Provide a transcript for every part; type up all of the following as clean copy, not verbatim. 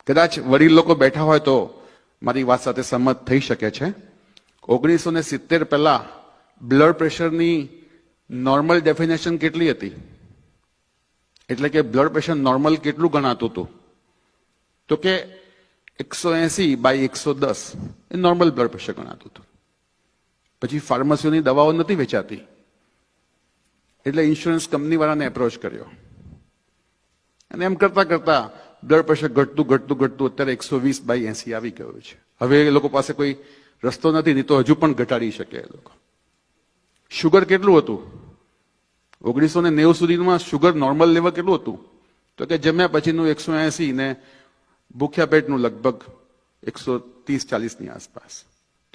કદાચ વડીલ લોકો બેઠા હોય તો મારી વાત સાથે સંમત થઈ શકે છે. 1970 પહેલા બ્લડ પ્રેશરની નોર્મલ ડેફિનેશન કેટલી હતી? એટલે કે બ્લડ પ્રેશર નોર્મલ કેટલું ગણાતું હતું? તો કે 180/110 એ નોર્મલ બ્લડ પ્રેશર ગણાતું હતું. પછી ફાર્મસીઓની દવાઓ નથી વેચાતી એટલે ઇન્સ્યોરન્સ કંપની વાળાને એપ્રોચ કર્યો અને એમ કરતા કરતા બ્લડ પ્રેશર ઘટતું અત્યારે 120/80 આવી ગયું છે. હવે એ લોકો પાસે કોઈ રસ્તો નથી, નહીં તો હજુ પણ ઘટાડી શકે એ લોકો. શુગર કેટલું હતું 1990 સુધીમાં? શુગર નોર્મલ લેવલ કેટલું હતું? તો કે જમ્યા પછીનું 180 ને ભૂખ્યા પેટનું લગભગ 130-40ની આસપાસ.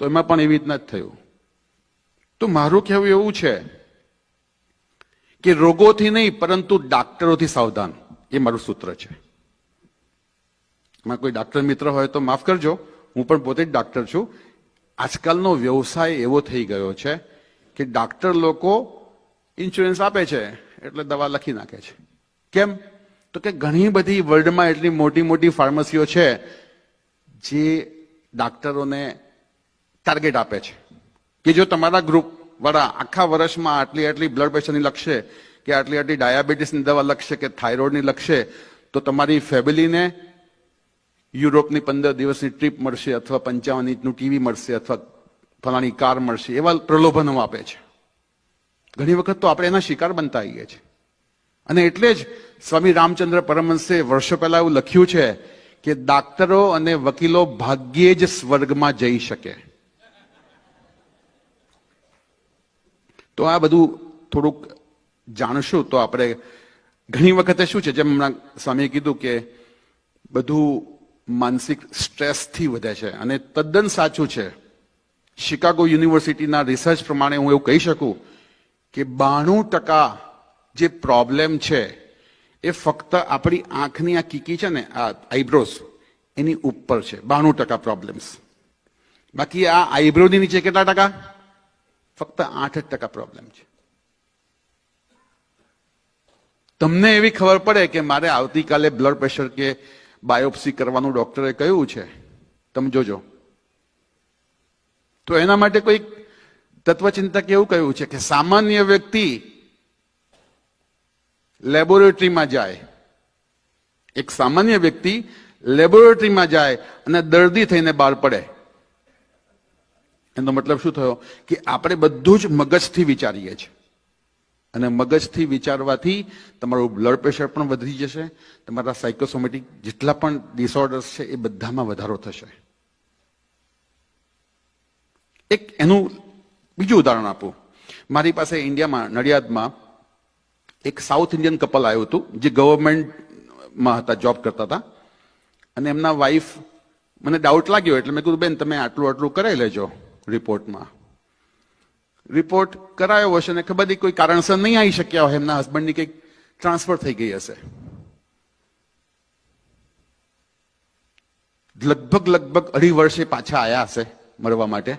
તો એમાં પણ એવી રીતના જ થયું. તો મારું કહેવું એવું છે કે રોગોથી નહીં પરંતુ ડાક્ટરોથી સાવધાન, એ મારું સૂત્ર છે. એમાં કોઈ ડાક્ટર મિત્ર હોય તો માફ કરજો, હું પણ પોતે જ ડાક્ટર છું. આજકાલનો વ્યવસાય એવો થઈ ગયો છે કે ડાક્ટર લોકો ઇન્સ્યોરન્સ આપે છે એટલે દવા લખી નાખે છે. કેમ? તો કે ઘણી બધી વર્લ્ડમાં એટલી મોટી મોટી ફાર્મસીઓ છે જે ડાક્ટરોને ટાર્ગેટ આપે છે કે જો તમારા ગ્રુપ વાળા આખા વર્ષમાં આટલી બ્લડ પ્રેશરની લખશે કે આટલી ડાયાબિટીસની દવા લખશે કે થાઇરોઇડની લખશે તો તમારી ફેમિલીને યુરોપની 15 દિવસની ટ્રીપ મળશે અથવા 55 ઇંચનું ટીવી મળશે અથવા ફલાણી કાર મળશે, એવા પ્રલોભનો આપે છે. ઘણી વખત તો આપણે એના શિકાર બનતા આવીએ છીએ. અને એટલે જ સ્વામી રામચંદ્ર પરમહંસે વર્ષો પહેલા એવું લખ્યું છે કે ડાક્ટરો અને વકીલો ભાગ્યે જ સ્વર્ગમાં જઈ શકે. તો આ બધું થોડુંક જાણશું તો આપણે ઘણી વખતે શું છે, જેમ હમણાં સ્વામીએ કીધું કે બધું માનસિક સ્ટ્રેસથી વધે છે અને તદ્દન સાચું છે. શિકાગો યુનિવર્સિટીના રિસર્ચ પ્રમાણે હું એવું કહી શકું કે 92% જે પ્રોબ્લેમ છે એ ફક્ત આપણી આંખની આ કીકી છે ને, આ આઈબ્રોઝ, એની ઉપર છે. 92% પ્રોબ્લેમ્સ. બાકી આ આઈબ્રોની નીચે કેટલા ટકા? ફક્ત 8% પ્રોબ્લેમ છે. તમને એવી ખબર પડે કે મારે આવતીકાલે બ્લડ પ્રેશર કે બાયોપ્સી કરવાનું ડોક્ટરે કહ્યું છે, તમે જોજો. તો એના માટે કોઈ તત્વચિંતક એવું કહ્યું છે કે સામાન્ય વ્યક્તિ લેબોરેટરીમાં જાય, એક સામાન્ય વ્યક્તિ લેબોરેટરીમાં જાય અને દર્દી થઈને બહાર પડે. એનો મતલબ શું થયો કે આપણે બધું જ મગજથી વિચારીએ છીએ અને મગજથી વિચારવાથી તમારું બ્લડ પ્રેશર પણ વધી જશે, તમારા સાયકોસોમેટિક જેટલા પણ ડિસઓર્ડર્સ છે એ બધામાં વધારો થશે. એક એનું બીજું ઉદાહરણ આપું. મારી પાસે ઇન્ડિયામાં નડિયાદમાં એક સાઉથ ઇન્ડિયન કપલ આવ્યું હતું જે ગવર્મેન્ટમાં હતા, જોબ કરતા હતા. અને એમના વાઈફ, મને ડાઉટ લાગ્યો એટલે મેં કીધું બેન તમે આટલું કરાવી લેજો રિપોર્ટમાં. રિપોર્ટ કરાયો હશે ને ખબર નહીં કોઈ કારણસર નહીં આવી શક્યા હોય, એમના હસબન્ડની કંઈક ટ્રાન્સફર થઈ ગઈ હશે. લગભગ 2.5 વર્ષે પાછા આવ્યા હશે મળવા માટે.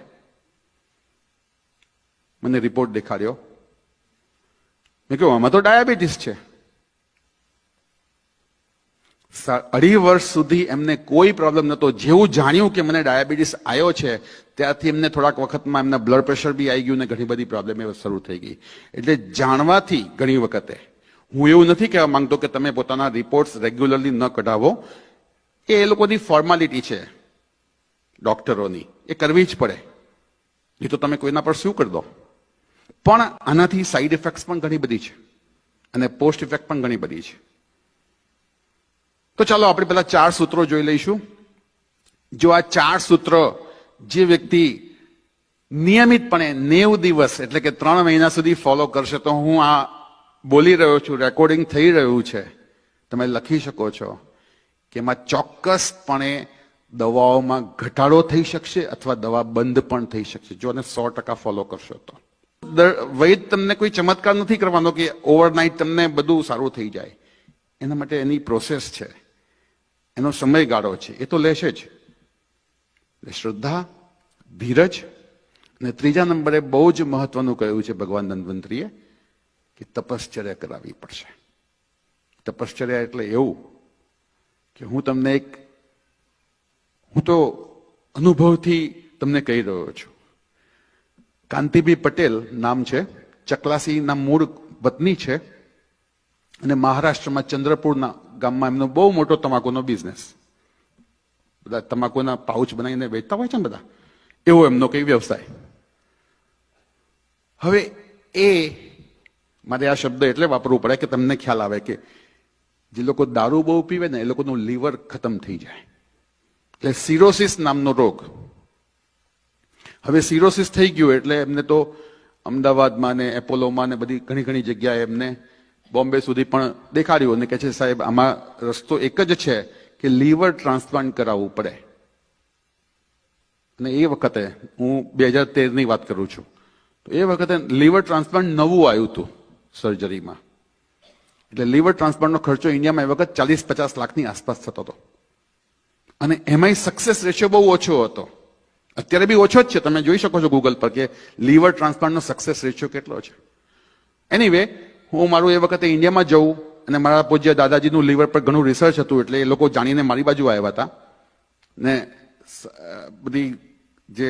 મને રિપોર્ટ દેખાડ્યો. મેં કહ્યું આમાં તો ડાયાબિટીસ છે. 2.5 વર્ષ સુધી એમને કોઈ પ્રોબ્લેમ નહોતો. જેવું જાણ્યું કે મને ડાયાબિટીસ આવ્યો છે ત્યારથી એમને થોડાક વખતમાં એમના બ્લડ પ્રેશર બી આવી ગયું ને ઘણી બધી પ્રોબ્લેમ એ શરૂ થઈ ગઈ. એટલે જાણવાથી ઘણી વખતે, હું એવું નથી કહેવા માંગતો કે તમે પોતાના રિપોર્ટ્સ રેગ્યુલરલી ન કઢાવો, એ લોકોની ફોર્માલિટી છે ડોક્ટરોની, એ કરવી જ પડે. એ તો તમે કોઈના પર શું કરી દો. પણ આનાથી સાઈડ ઇફેક્ટ્સ પણ ઘણી બધી છે અને પોસ્ટ ઇફેક્ટ પણ ઘણી બધી છે. તો ચાલો આપણે પેલા 4 સૂત્રો જોઈ લઈશું. જો આ 4 સૂત્ર જે વ્યક્તિ નિયમિતપણે 90 દિવસ એટલે કે 3 મહિના સુધી ફોલો કરશે, તો હું આ બોલી રહ્યો છું, રેકોર્ડિંગ થઈ રહ્યું છે, તમે લખી શકો છો કે એમાં ચોક્કસપણે દવાઓમાં ઘટાડો થઈ શકશે અથવા દવા બંધ પણ થઈ શકશે જો આને 100% ફોલો કરશો તો. વૈદ તમને કોઈ ચમત્કાર નથી કરવાનો કે ઓવરનાઇટ તમને બધું સારું થઈ જાય. એના માટે એની પ્રોસેસ છે, એનો સમયગાળો છે, એ તો લેશે જ. શ્રદ્ધા, ધીરજ અને 3જા નંબરે બહુ જ મહત્વનું કહ્યું છે ભગવાન ધન્વંતરીએ કે તપશ્ચર્યા કરાવવી પડશે. તપશ્ચર્યા એટલે એવું કે હું તમને એક તો અનુભવથી તમને કહી રહ્યો છું. કાંતિભાઈ પટેલ નામ છે, ચકલાસીના મૂળ વતની છે અને મહારાષ્ટ્રમાં ચંદ્રપુરના ગામમાં એમનો બહુ મોટો તમાકુનો બિઝનેસ, બધા તમાકુના પાઉચ બનાવીને વેચતા હોય છે ને બધા, એવો એમનો કઈ વ્યવસાય. હવે એ મારે આ શબ્દ એટલે વાપરવું પડે કે તમને ખ્યાલ આવે કે જે લોકો દારૂ બહુ પીવે ને એ લોકોનું લીવર ખતમ થઈ જાય, એટલે સિરોસિસ નામનો રોગ. હવે સિરોસિસ થઈ ગયું એટલે એમને તો અમદાવાદમાં ને એપોલોમાં ને બધી ઘણી ઘણી જગ્યાએ એમને બોમ્બે સુધી પણ દેખાડ્યું અને કહે છે સાહેબ આમાં રસ્તો એક જ છે કે લીવર ટ્રાન્સપ્લાન્ટ કરાવવું પડે. અને એ વખતે હું 2013ની વાત કરું છું, તો એ વખતે લીવર ટ્રાન્સપ્લાન્ટ નવું આવ્યું હતું સર્જરીમાં, એટલે લીવર ટ્રાન્સપ્લાન્ટનો ખર્ચો ઇન્ડિયામાં એ વખત 40-50 લાખની આસપાસ થતો હતો અને એમાંય સક્સેસ રેશિયો બહુ ઓછો હતો. અત્યારે બી ઓછો જ છે, તમે જોઈ શકો છો ગૂગલ પર કે લીવર ટ્રાન્સપ્લાન્ટનો સક્સેસ રેશિયો કેટલો છે. એનીવે હું મારું એ વખતે ઇન્ડિયામાં જવું અને મારા પૂજ્ય દાદાજીનું લીવર પર ઘણું રિસર્ચ હતું એટલે એ લોકો જાણીને મારી બાજુ આવ્યા હતા ને બધી જે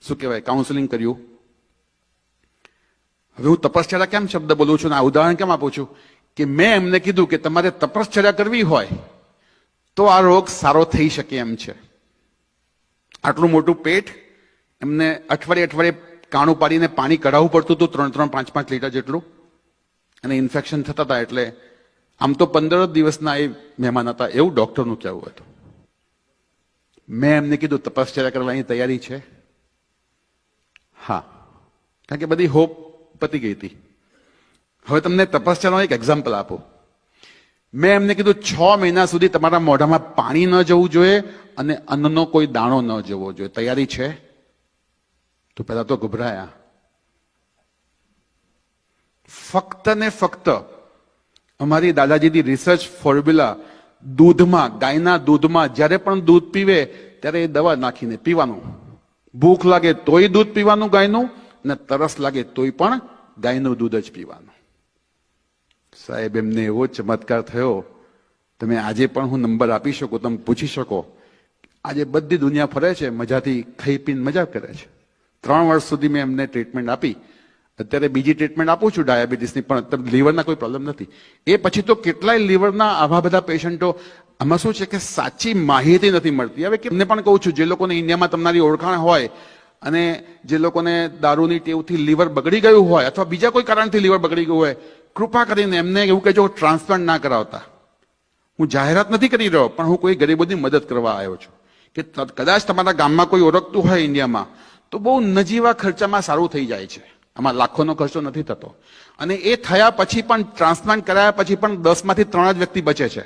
શું કહેવાય કાઉન્સેલિંગ કર્યું. હવે હું તપશ્ચર્યા કેમ શબ્દ બોલું છું ને આ ઉદાહરણ કેમ આપું છું કે મેં એમને કીધું કે તમારે તપશ્ચર્યા કરવી હોય તો આ રોગ સારો થઈ શકે એમ છે. આટલું મોટું પેટ, એમને અઠવાડિયે કાણું પાડીને પાણી કઢાવવું પડતું હતું 3-3, 5-5 લીટર જેટલું, અને ઇન્ફેક્શન થતા હતા. એટલે આમ તો 15 દિવસના એ મહેમાન હતા એવું ડોક્ટરનું કહેવું હતું. મેં એમને કીધું તપશ્ચર્યા કરવાની તૈયારી છે? હા, કારણ કે બધી હોપ પતી ગઈ હતી. હવે તમને તપશ્ચર્યાનો એક એક્ઝામ્પલ આપું. મેં એમને કીધું 6 મહિના સુધી તમારા મોઢામાં પાણી ન જવું જોઈએ અને અન્નનો કોઈ દાણો ન જવો જોઈએ. તૈયારી છે? તો પહેલા તો ગભરાયા. ફક્ત ને ફક્ત અમારી દાદાજીની રિસર્ચ ફોર્મ્યુલા, દૂધમાં, ગાયના દૂધમાં જ્યારે પણ દૂધ પીવે ત્યારે એ દવા નાખીને પીવાનું. ભૂખ લાગે તોય દૂધ પીવાનું ગાયનું, અને તરસ લાગે તોય પણ ગાયનું દૂધ જ પીવાનું. સાહેબ એમને એવો ચમત્કાર થયો, તમે આજે પણ હું નંબર આપી શકું, તમે પૂછી શકો. આજે બધી દુનિયા ફરે છે, મજાથી ખાઈ પીને મજા કરે છે. 3 વર્ષ સુધી મેં એમને ટ્રીટમેન્ટ આપી. અત્યારે બીજી ટ્રીટમેન્ટ આપું છું ડાયાબિટીસની, પણ લીવરના કોઈ પ્રોબ્લેમ નથી. એ પછી તો કેટલાય લીવરના આવા બધા પેશન્ટો. આમાં શું છે કે સાચી માહિતી નથી મળતી. હવે એમને પણ કહું છું, જે લોકોને ઇન્ડિયામાં તમારી ઓળખાણ હોય અને જે લોકોને દારૂની ટેવથી લીવર બગડી ગયું હોય અથવા બીજા કોઈ કારણથી લીવર બગડી ગયું હોય, કૃપા કરીને એમને એવું કહેજો ટ્રાન્સપ્લાન્ટ ના કરાવતા. હું જાહેરાત નથી કરી રહ્યો, પણ હું કોઈ ગરીબોની મદદ કરવા આવ્યો છું કે કદાચ તમારા ગામમાં કોઈ ઓળખતું હોય ઇન્ડિયામાં તો બહુ નજીવા ખર્ચામાં સારું થઈ જાય છે. આમાં લાખોનો ખર્ચો નથી થતો. અને એ થયા પછી પણ, ટ્રાન્સપ્લાન્ટ કરાયા પછી પણ 10 માંથી 3 જ વ્યક્તિ બચે છે.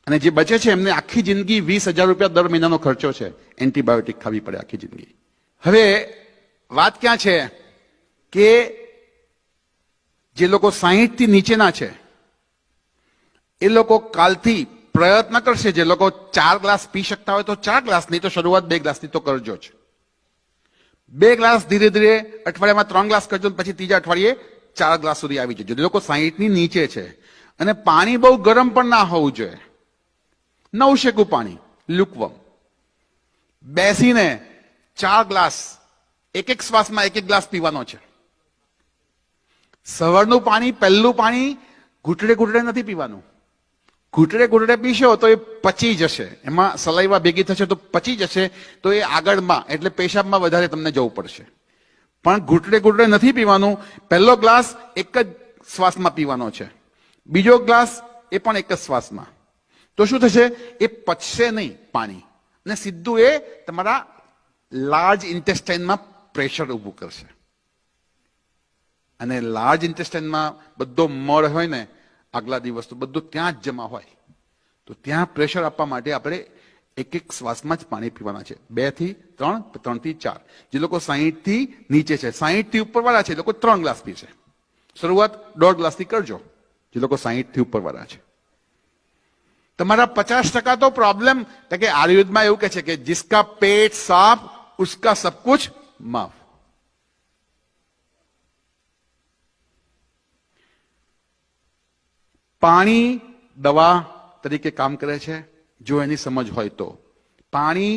અને જે બચે છે એમને આખી જિંદગી 20,000 રૂપિયા દર મહિનાનો ખર્ચો છે. એન્ટીબાયોટિક ખાવી પડે આખી જિંદગી. હવે વાત ક્યાં છે કે જે લોકો 60 થી નીચેના છે એ લોકો કાલથી પ્રયત્ન કરશે. જે લોકો 4 ગ્લાસ પી શકતા હોય તો 4 ગ્લાસ, નહીં તો શરૂઆત 2 ગ્લાસની તો કરજો જ. 2 ગ્લાસ ધીરે ધીરે અઠવાડિયામાં 3 ગ્લાસ કરજો, પછી ત્રીજા અઠવાડિયે 4 ગ્લાસ સુધી આવી જજો. જે લોકો 60 ની નીચે છે. અને પાણી બહુ ગરમ પણ ના હોવું જોઈએ, નવશેકું પાણી, લ્યુકવર્મ. બેસીને 4 ગ્લાસ, એક શ્વાસમાં 1 ગ્લાસ પીવાનો છે. સવારનું પાણી, પહેલું પાણી ઘૂંટડે ઘૂંટડે નથી પીવાનું. ઘૂંટડે ઘૂંટડે પીશો તો એ પચી જશે, એમાં સલાઈવા ભેગી થશે તો પચી જશે, તો એ આગળમાં એટલે પેશાબમાં વધારે તમને જવું પડશે. પણ ઘૂંટડે ઘૂંટડે નથી પીવાનું. પહેલો ગ્લાસ એક જ શ્વાસમાં પીવાનો છે, બીજો ગ્લાસ એ પણ એક જ શ્વાસમાં. તો શું થશે? એ પચશે નહીં પાણી, અને સીધું એ તમારા લાર્જ ઇન્ટેસ્ટાઇનમાં પ્રેશર ઊભું કરશે. અને લાર્જ ઇન્ટેસ્ટાઇનમાં બધો મળ હોય ને આગલા દિવસ તો બધું ત્યાં જ જમા હોય, તો ત્યાં પ્રેશર આપવા માટે આપણે એક શ્વાસમાં જ પાણી પીવાના છે. 2 થી 3, 3 થી 4. જે લોકો 60 થી નીચે છે, 60 થી ઉપર વાળા છે, એ લોકો 3 ગ્લાસ પીશે. શરૂઆત 1.5 ગ્લાસથી કરજો, જે લોકો 60 થી ઉપર વાળા છે. તમારા 50% તો પ્રોબ્લેમ, કે આયુર્વેદમાં એવું કહે છે કે જિસકા પેટ સાફ ઉસકા સબ કુછ માફ. પાણી દવા તરીકે કામ કરે છે જો એની સમજ હોય તો. પાણી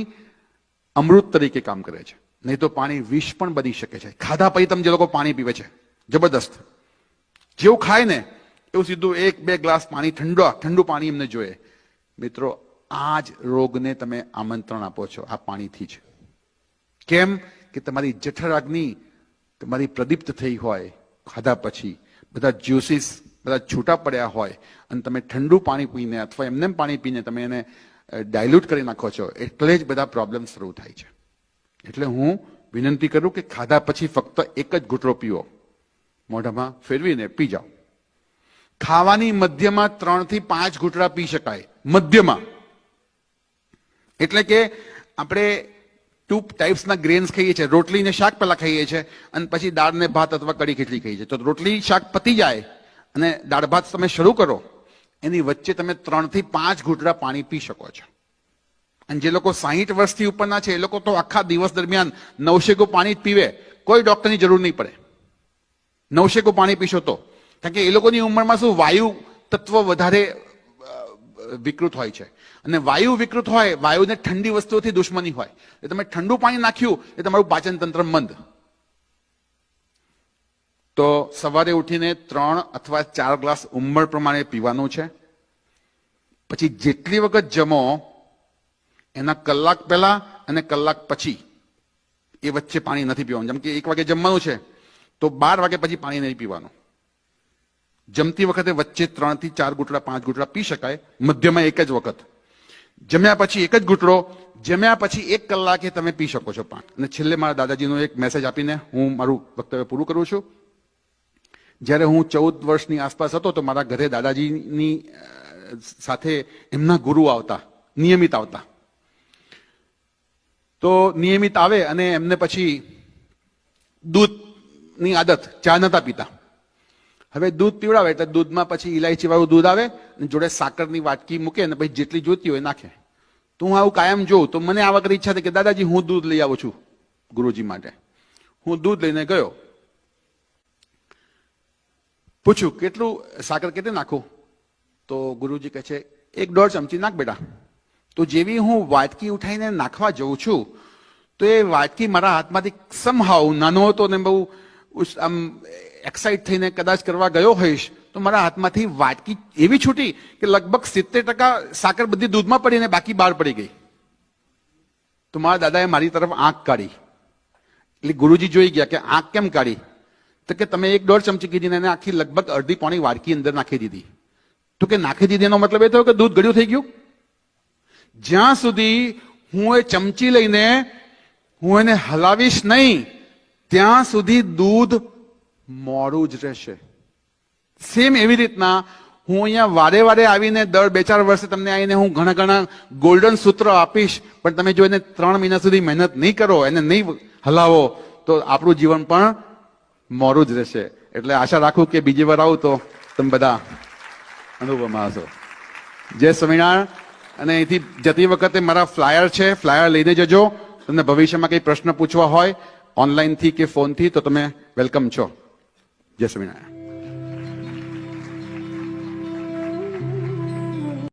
અમૃત તરીકે કામ કરે છે, નહીં તો પાણી વિષ પણ બની શકે છે. ખાધા પછી તમે જે લોકો પાણી પીવે છે જબરદસ્ત, જેવું ખાય ને એવું સીધું 1-2 ગ્લાસ પાણી ઠંડુ પાણી એમને જોઈએ. મિત્રો, આ જ રોગને તમે આમંત્રણ આપો છો આ પાણીથી જ. કેમ કે તમારી જઠરાગ્નિ તમારી પ્રદીપ્ત થઈ હોય, ખાધા પછી બધા જ્યુસીસ બધા છૂટા પડ્યા હોય અને તમે ઠંડુ પાણી પીને અથવા એમને પાણી પીને તમે એને ડાયલ્યુટ કરી નાખો છો, એટલે જ બધા પ્રોબ્લેમ શરૂ થાય છે. એટલે હું વિનંતી કરું કે ખાધા પછી ફક્ત એક જ ઘૂંટડો પીવો, મોઢામાં ફેરવીને પી જાઓ. ખાવાની મધ્યમાં 3 થી 5 ઘૂંટડા પી શકાય, મધ્યમાં. એટલે કે આપણે 2 ટાઈપ્સના ગ્રેન્સ ખાઈએ છીએ, રોટલી ને શાક પહેલા ખાઈએ છીએ અને પછી દાળ ને ભાત અથવા કઢી ખીચડી ખાઈએ છીએ. તો રોટલી શાક પતી જાય અને દાળ ભાત તમે શરૂ કરો, એની વચ્ચે તમે 3 થી 5 ઘૂંટડા પાણી પી શકો છો. અને જે લોકો 60 વર્ષથી ઉપરના છે એ લોકો તો આખા દિવસ દરમિયાન 900 પાણી જ પીવે, કોઈ ડોક્ટરની જરૂર નહીં પડે. 900 પાણી પીશો તો, કારણ કે એ લોકોની ઉંમરમાં શું વાયુ તત્વ વધારે વિકૃત હોય છે, અને વાયુ વિકૃત હોય, વાયુને ઠંડી વસ્તુઓથી દુશ્મની હોય. એટલે તમે ઠંડુ પાણી નાખ્યું એ તમારું પાચન તંત્ર મંદ. તો સવારે ઉઠીને 3 અથવા 4 ગ્લાસ ઉંમર પ્રમાણે પીવાનું છે. પછી જેટલી વખત જમો એના કલાક પહેલા અને કલાક પછી એ વચ્ચે પાણી નથી પીવાનું. જેમ કે 1 વાગે જમવાનું છે તો 12 વાગે પછી પાણી નહીં પીવાનું. જમતી વખતે વચ્ચે 3 થી 4 ઘૂંટડા 5 ઘૂંટડા પી શકાય, મધ્યમાં એક જ વખત. જમ્યા પછી એક જ ઘૂંટડો, જમ્યા પછી 1 કલાકે તમે પી શકો છો પાણી. અને છેલ્લે મારા દાદાજીનો એક મેસેજ આપીને હું મારું વક્તવ્ય પૂરું કરું છું. જ્યારે હું 14 વર્ષની આસપાસ હતો તો મારા ઘરે દાદાજીની સાથે એમના ગુરુ આવતા, નિયમિત આવતા. તો નિયમિત આવે અને એમને પછી દૂધની આદત, ચા નતા પીતા. હવે દૂધ પીવડાવે એટલે દૂધમાં પછી ઇલાયચી વાળું દૂધ આવે અને જોડે સાકરની વાટકી મૂકે અને પછી જેટલી જોઈતી હોય નાખે. તો હું આવું કાયમ જોઉં તો મને આ વખતે ઈચ્છા થઈ કે દાદાજી હું દૂધ લઈ આવું છું ગુરુજી માટે. હું દૂધ લઈને ગયો, પૂછ્યું કેટલું સાકર કેટલી નાખું? તો ગુરુજી કહે છે 1-1.5 ચમચી નાખ બેટા. તો જેવી હું વાટકી ઉઠાઈને નાખવા જઉં છું તો એ વાટકી મારા હાથમાંથી સમહાવ, નાનો હતો ને બહુ આમ એક્સાઇટ થઈને કદાચ કરવા ગયો હોઈશ તો મારા હાથમાંથી વાટકી એવી છૂટી કે લગભગ 70% સાકર બધી દૂધમાં પડીને બાકી બહાર પડી ગઈ. તો મારા દાદાએ મારી તરફ આંખ કાઢી. એટલે ગુરુજી જોઈ ગયા કે આંખ કેમ કાઢી? તો કે તમે 1-1.5 ચમચી કીધી ને એને આખી લગભગ અડધી પોણી વાટકી અંદર નાખી દીધી. તો કે નાખી દીધી એનો મતલબ એ થયો કે દૂધ ગળ્યું થઈ ગયું? જ્યાં સુધી હું એ ચમચી લઈને હું એને હલાવીશ નહીં ત્યાં સુધી દૂધ મોડું જ રહેશે. સેમ એવી રીતના હું અહીંયા વારે વારે આવીને દર 2-4 વર્ષે તમને આવીને હું ઘણા ગોલ્ડન સૂત્ર આપીશ, પણ તમે જો એને 3 મહિના સુધી મહેનત નહીં કરો, એને નહીં હલાવો તો આપણું જીવન પણ મોડું જ રહેશે. એટલે આશા રાખું કે બીજી વાર આવું તો તમે બધા અનુભવમાં હશો. જય સ્વામિનારાયણ. અને અહીંથી જતી વખતે મારા ફ્લાયર છે, ફ્લાયર લઈને જજો. તમને ભવિષ્યમાં કંઈ પ્રશ્ન પૂછવા હોય ઓનલાઈનથી કે ફોનથી તો તમે વેલકમ છો. જય સ્વામિનારાયણ.